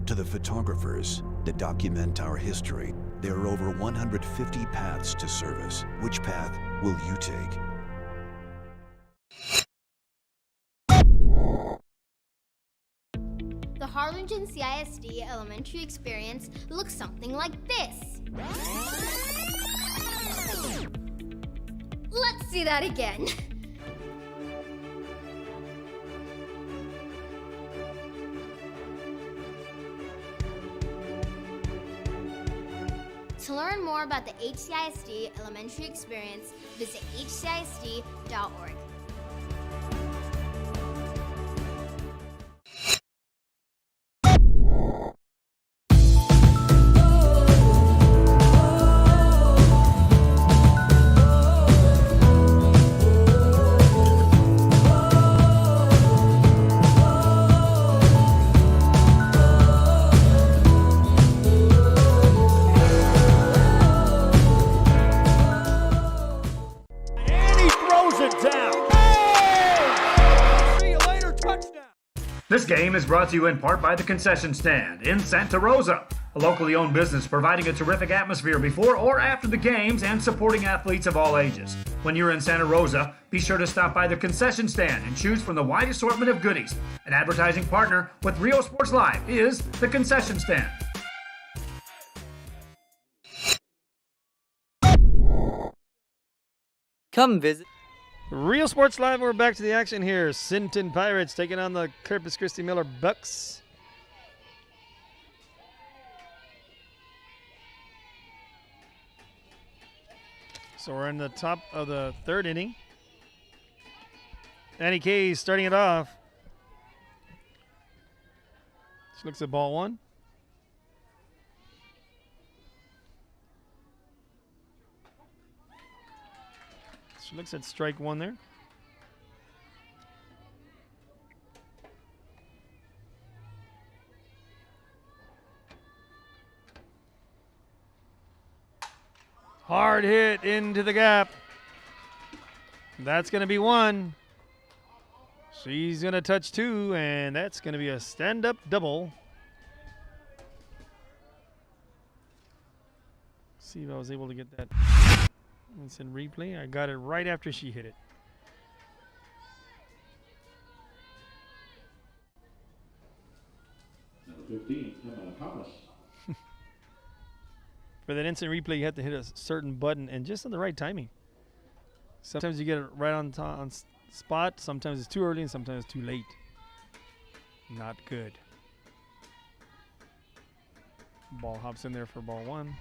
to the photographers that document our history, there are over 150 paths to service. Which path will you take? The Harlingen CISD elementary experience looks something like this. Let's see that again. To learn more about the HCISD elementary experience, visit hcisd.org. This game is brought to you in part by the Concession Stand in Santa Rosa, a locally owned business providing a terrific atmosphere before or after the games and supporting athletes of all ages. When you're in Santa Rosa, be sure to stop by the Concession Stand and choose from the wide assortment of goodies. An advertising partner with Rio Sports Live is the Concession Stand. Come visit. Real Sports Live, we're back to the action here. Sinton Pirates taking on the Corpus Christi Miller Bucks. So we're in the top of the third inning. Danny Kay starting it off. She looks at ball one. She looks at strike one there. Hard hit into the gap. That's going to be one. She's going to touch two, and that's going to be a stand-up double. See if I was able to get that. It's in replay. I got it right after she hit it. Number 15, Emma Thomas. For that instant replay, you have to hit a certain button and just on the right timing. Sometimes you get it right on spot. Sometimes it's too early and sometimes it's too late. Not good. Ball hops in there for ball one.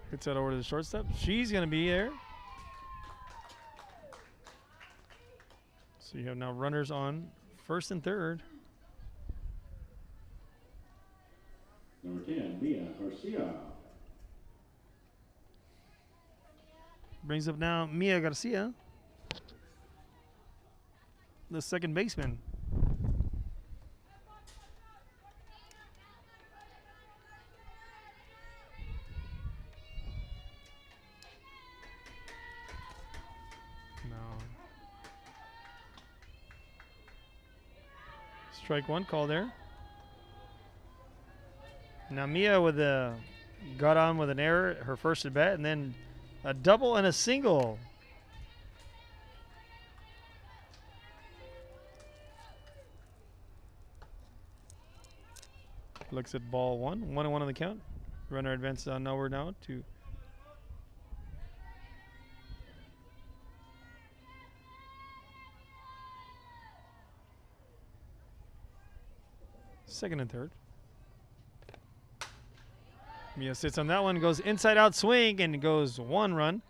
Hits that over to the shortstop. She's going to be there. So you have now runners on first and third. Number 10, Mia Garcia. Brings up now Mia Garcia, the second baseman. Strike one call there. Now Mia with got on with an error, her first at bat, and then a double and a single. Looks at ball one. 1-1 on the count. Runner advances on nowhere now to second and third. Mia sits on that one, goes inside out swing, and goes one run.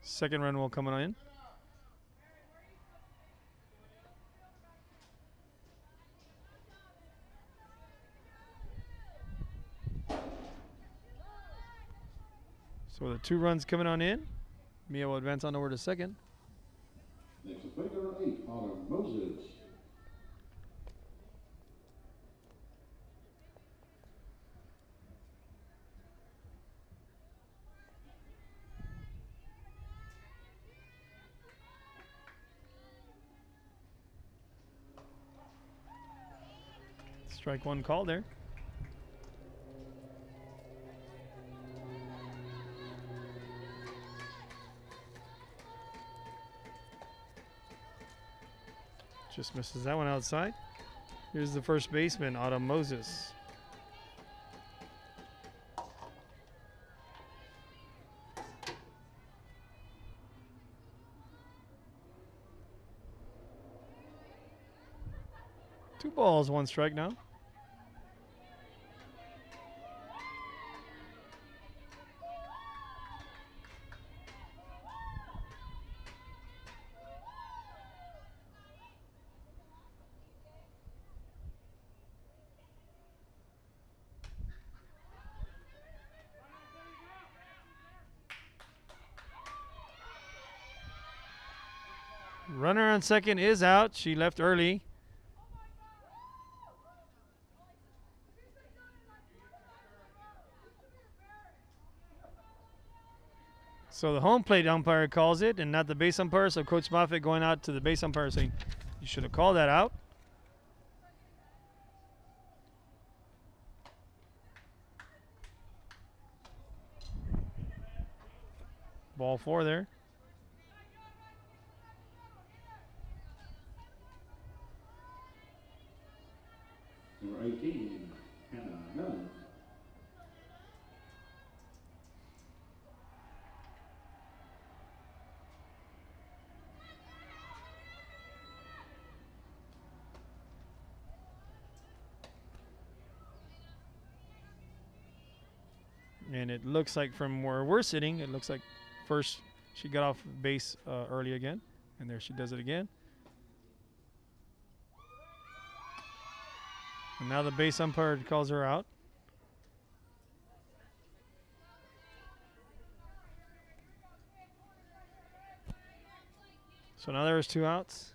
Second run will come on in. So the 2 runs coming on in. Mia will advance on over to second. Next is play number 8, Autumn Moses. Strike one call there. Just misses that one outside. Here's the first baseman, Autumn Moses. Two balls, one strike now. Runner on second is out. She left early. So the home plate umpire calls it and not the base umpire. So Coach Moffitt going out to the base umpire saying, you should have called that out. Ball 4 there. Number 18, Hannah Nunn. And it looks like from where we're sitting, it looks like first she got off base early again. And there she does it again. And now the base umpire calls her out. So now there's 2 outs.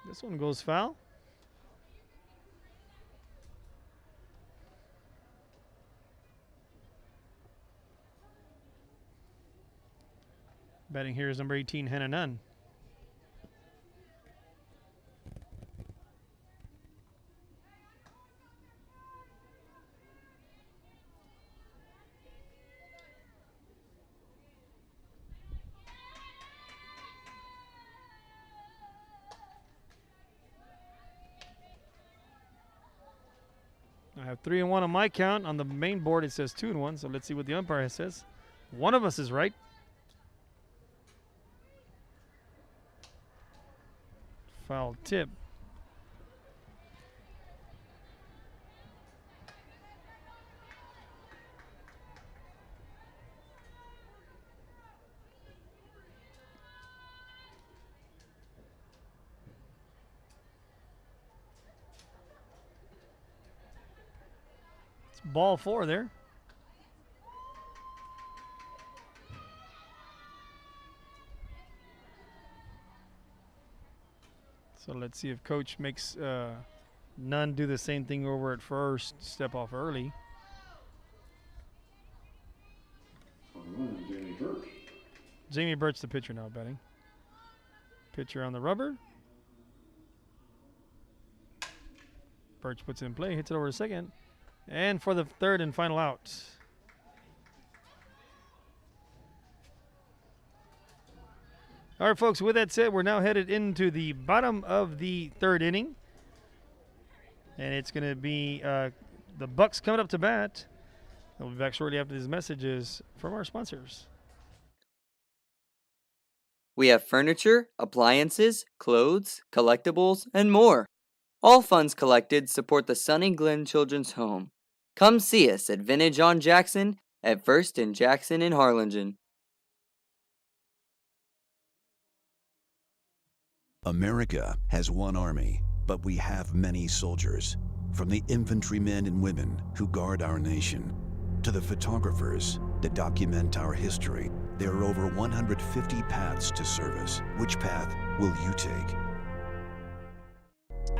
This one goes foul. Batting here is number 18, Hannah Nunn. I have 3-1 on my count. On the main board, it says 2-1. So let's see what the umpire says. One of us is right. Foul tip. It's ball 4 there. So let's see if coach makes Nunn do the same thing over at first, step off early. Jamie Birch. Jamie Birch, the pitcher now batting. Pitcher on the rubber. Birch puts it in play, hits it over to second. And for the third and final out. All right, folks, with that said, we're now headed into the bottom of the third inning. And it's going to be the Bucks coming up to bat. We'll be back shortly after these messages from our sponsors. We have furniture, appliances, clothes, collectibles, and more. All funds collected support the Sunny Glen Children's Home. Come see us at Vintage on Jackson at First and Jackson in Harlingen. America has one army, but we have many soldiers. From the infantrymen and women who guard our nation, to the photographers that document our history, there are over 150 paths to service. Which path will you take?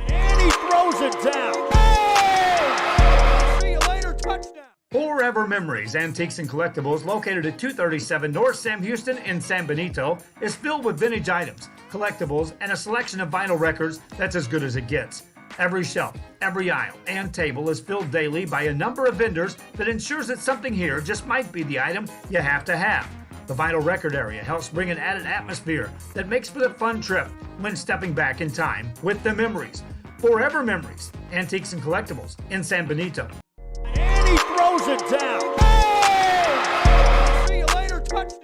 And he throws it down. Hey! See you later, touchdown. Forever Memories, Antiques and Collectibles, located at 237 North Sam Houston in San Benito, is filled with vintage items, collectibles, and a selection of vinyl records that's as good as it gets. Every shelf, every aisle, and table is filled daily by a number of vendors that ensures that something here just might be the item you have to have. The vinyl record area helps bring an added atmosphere that makes for the fun trip when stepping back in time with the memories. Forever Memories, Antiques and Collectibles in San Benito. And he throws it down. Hey! See you later, touchdown.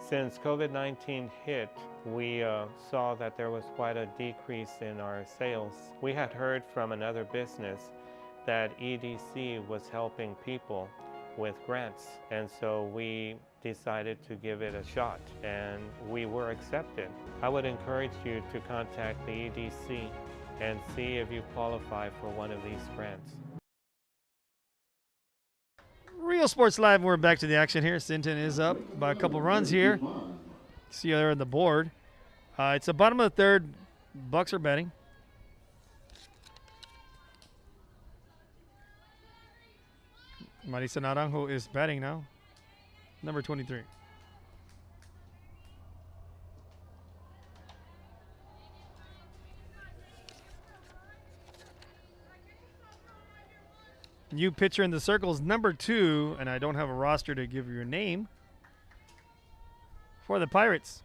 Since COVID-19 hit, we saw that there was quite a decrease in our sales. We had heard from another business that EDC was helping people with grants, and so we decided to give it a shot, and we were accepted. I would encourage you to contact the EDC and see if you qualify for one of these grants. Real Sports Live, we're back to the action here. Sinton is up by a couple runs here. See there on the board. It's the bottom of the third. Bucks are batting. Marisa Naranjo is batting now. Number 23. New pitcher in the circles, number 2, and I don't have a roster to give you a name, for the Pirates.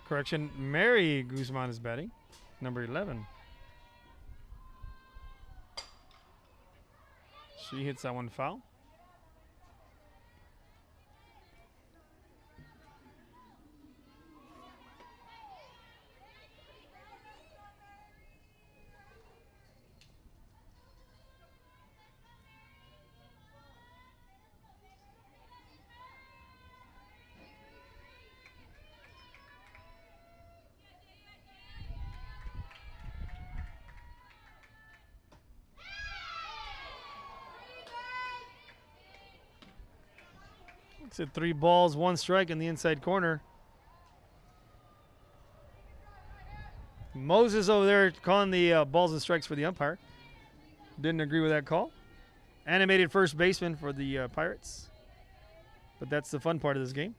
Correction, Mary Guzman is batting, number 11. She hits that one foul. It's at 3 balls, 1 strike in the inside corner. Moses over there calling the balls and strikes for the umpire. Didn't agree with that call. Animated first baseman for the Pirates. But that's the fun part of this game.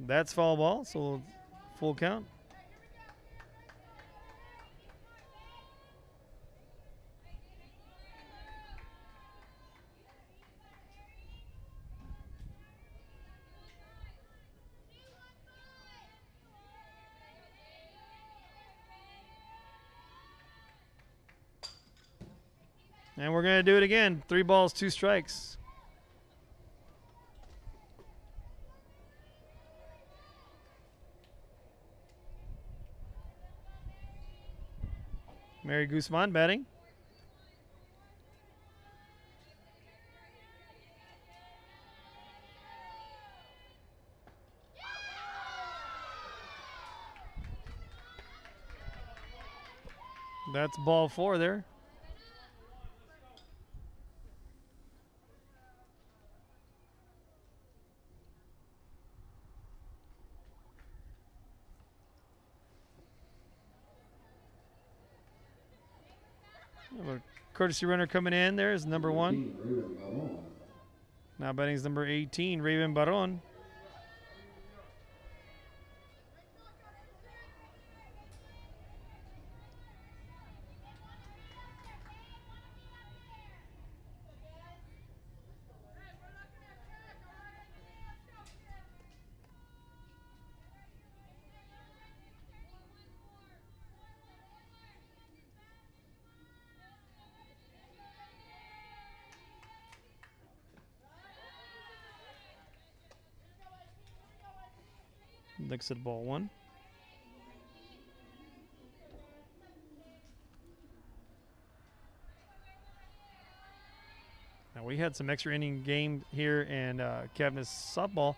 That's foul ball, so full count. And we're going to do it again. 3 balls, 2 strikes. Mary Guzman batting. That's ball 4 there. A courtesy runner coming in there is number 1. Now batting is number 18, Raven Baron. Looks at ball 1. Now we had some extra inning game here in Cavness softball,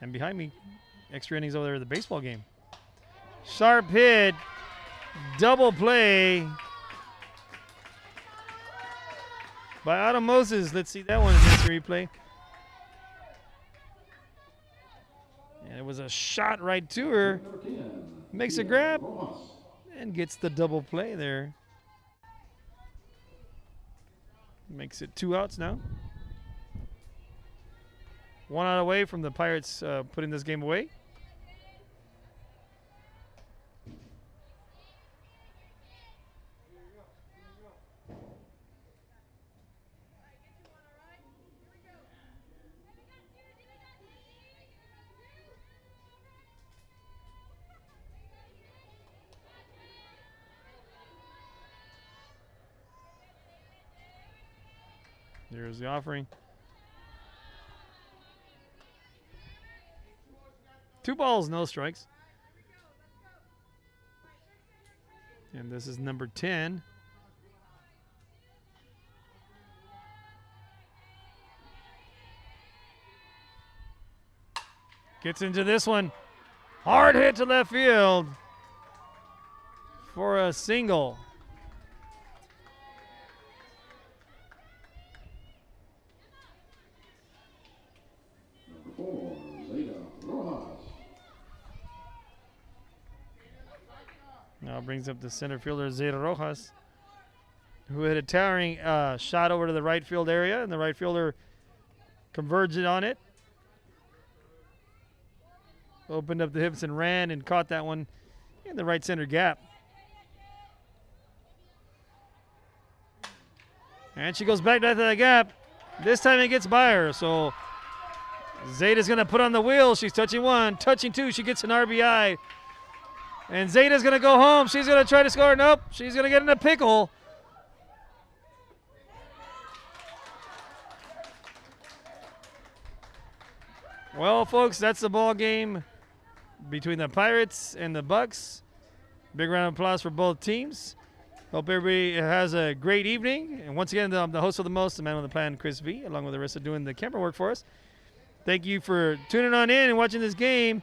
and behind me, extra innings over there in the baseball game. Sharp hit, double play by Otto Moses. Let's see that one in this replay. And it was a shot right to her. Makes a grab and gets the double play there. Makes it 2 outs now. 1 out away from the Pirates putting this game away. There's the offering. 2 balls, no strikes. And this is number 10. Gets into this one. Hard hit to left field for a single. Number 4, Zeta Rojas. Now brings up the center fielder, Zeta Rojas, who hit a towering shot over to the right field area, and the right fielder converged on it. Opened up the hips and ran and caught that one in the right center gap. And she goes back to that gap. This time it gets by her. So Zeta's going to put on the wheel. She's touching one, touching two. She gets an RBI. And Zeta's going to go home. She's going to try to score. Nope. She's going to get in a pickle. Well, folks, that's the ball game between the Pirates and the Bucks. Big round of applause for both teams. Hope everybody has a great evening. And once again, I'm the host of the most, the man with the plan, Chris V, along with the rest of doing the camera work for us. Thank you for tuning on in and watching this game.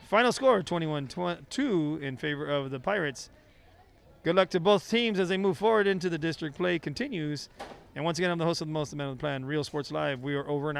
Final score, 21-2 in favor of the Pirates. Good luck to both teams as they move forward into the district play continues. And once again, I'm the host of the most, the man with the plan, Real Sports Live. We are over and out.